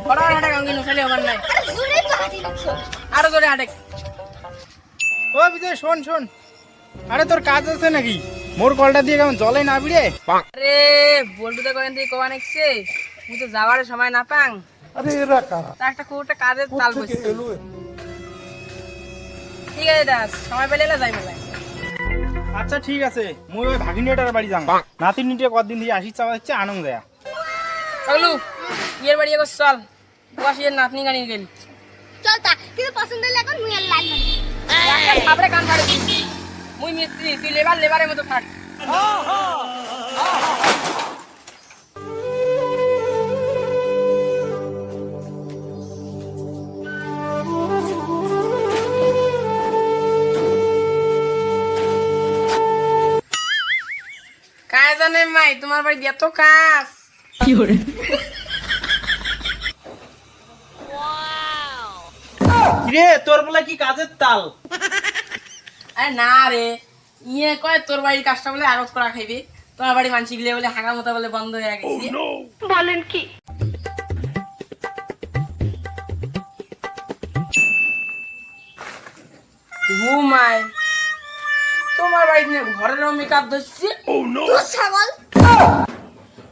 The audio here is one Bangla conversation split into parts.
বড় হাঁটা গাঙ্গি নখালে হবার নাই আরো জোরে হাঁটে। ও বিজয় শোন শোন, আরে তোর কাজ আছে নাকি? মোর কলটা দিয়ে কেমন জলে না বিড়ে? আরে বল্টুতে করেন দিয়ে কোয়া নেকছে তুই তো যাওয়ার সময় না পাং। আরে এরা কারা? তা একটা কোটা কাজের তাল কোত্থেকে বসছে। এলো? ঠিক আছে দাস, সময় পেলে এলা যাই মেলায়। আচ্ছা ঠিক আছে, মুই ওই ভাগিনীটার বাড়ি যাম। নাতি নিতে কদিন দিয়ে আসি চাওয়া হচ্ছে আনন্দ দেয়া। পাগলু ইয়ের বাড়ি একবার চল, ওয়াসিয়ের নাতনি গানি গেল। চল তা কিন্তু পছন্দ হলে এখন মুই আর লাইন মারি। তারপরে কান ফাড়ে মুই মিস্ত্রি, তুই লেবারের মতো থাক। কাজ জানে মাই তোমার বাড়ি এত কাজ কি করে? কিরে তোর বলে কি কাজের তাল? আরে না রে, ইয়ে কয় তোর বাড়ির কাজটা বলে আগত করা খাইবে, তোমার বাড়ি মানসি গিলে বলে হাঁকা মতো বলে বন্ধ হয়ে গেছে। বলেন কি? ঘুমাই তোমার বাড়িতে ঘরের মেকআপ ধরছি। তো ছাগল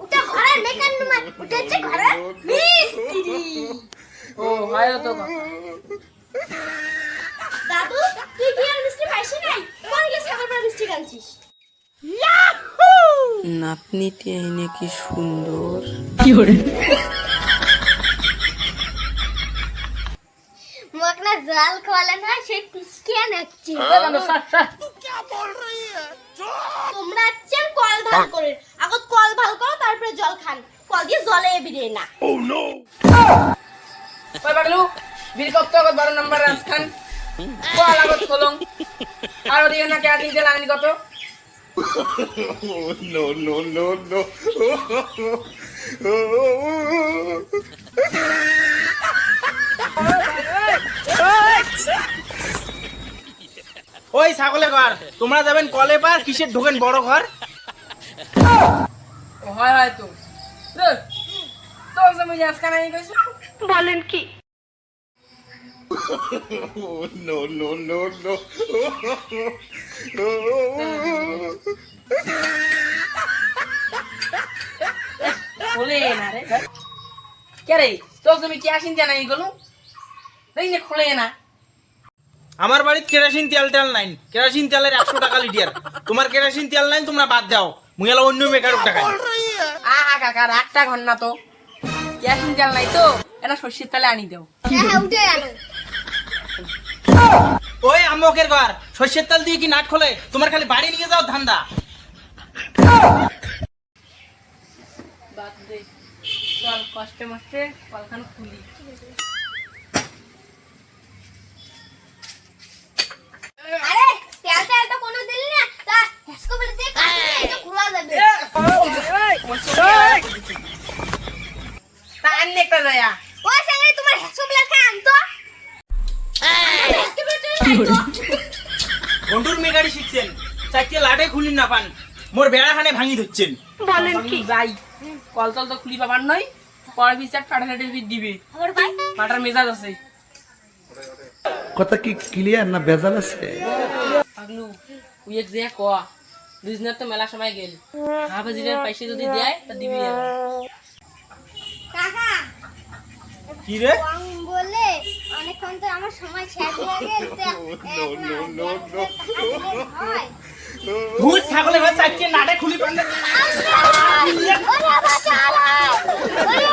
ওটা ঘরের মেকান নয়, ওটা হচ্ছে ঘরের মিস্ত্রি। ও হয় তো কথা। দাদু তুই কি আর মিস্ত্রি পাইছিস নাই? কোন গেছে ছাগল পর মিস্ত্রি কানছিস? নাতনিটি এনে কি সুন্দর। মুখ না জল খোয়ালে না সেই পিসকিয়া নাচছে। তোমরা আছেন কল ভাল করে, আগত কল ভাল করো তারপরে জল খান, কল দিয়ে জলে বিরে না। ওই পাগলু বিল কত কত 12 নম্বর রাজখান কল আগত খোলং আর ওদিকে না ক্যাটিং তে লাইন কত। No, no, no, no. ওই ছাগলের ঘর, তোমরা যাবেন কলে পার, কিসের ঢোকেন বড় ঘর? ও হয় হয় তো রে তো জমি আজকাল নাই কইছো। বলেন কি? No, no, no, no. বলে না রে কে রে তো জমি কি আসিন জানাই গেল দেই না খোলে না। আমার বাড়িতে কেরোসিন তেল তেল নাই, কেরোসিন তেলের 100 টাকা লিটার। তোমার কেরোসিন তেল নাই, তোমরা বাদ দাও, মুই এলা অন্য মেকারক টাকা। আহা কাকা রাগটা ঘন না তো, কেসিন তেল নাই তো এটা সর্ষের তেলে আনি দাও। হ্যাঁ উঠে আনো। ওই আমকের ঘর, সর্ষের তেল দিয়ে কি নাট খোলে? তোমার খালি বাড়ি নিয়ে যাও ধান্দা। বাদ দে চল কষ্টে মষ্টে কলখান খুলি। আরে তেল তো কোনো দিলি না, তা হেসকো বলে দিয়ে কাটি এটা খোলা যাবে। তা আনলে একটা যায়া ওই সঙ্গে তোমার হেসকো বলে খান তো। হেসকো বলে তুই বন্ধুর মেকারি শিখছেন, চারটে লাটে খুলি না পান, মোর বেড়াখানে ভাঙি ধরছেন। বলেন কি? যাই কল তল তো খুলি পাবার নয়, পরে বিচার কাটাকাটি দিবে আমার ভাই মাটার মেজাজ আছে। কথা কি ক্লিয়ার না বেজাল আছে? পাগলু উই এক যে কোয়া দুইজনের তো মেলা সময় গেল, হাফাজিলের পয়সা যদি দেয় তা দিবি। কাকা কি রে? কম বলে অনেকক্ষণ তো আমার সময় শেষ হয়ে গেছে। ভূত ছাগলের ঘর, চারটে নাটে খুলি পান। ওরে বাবা চালা ওরে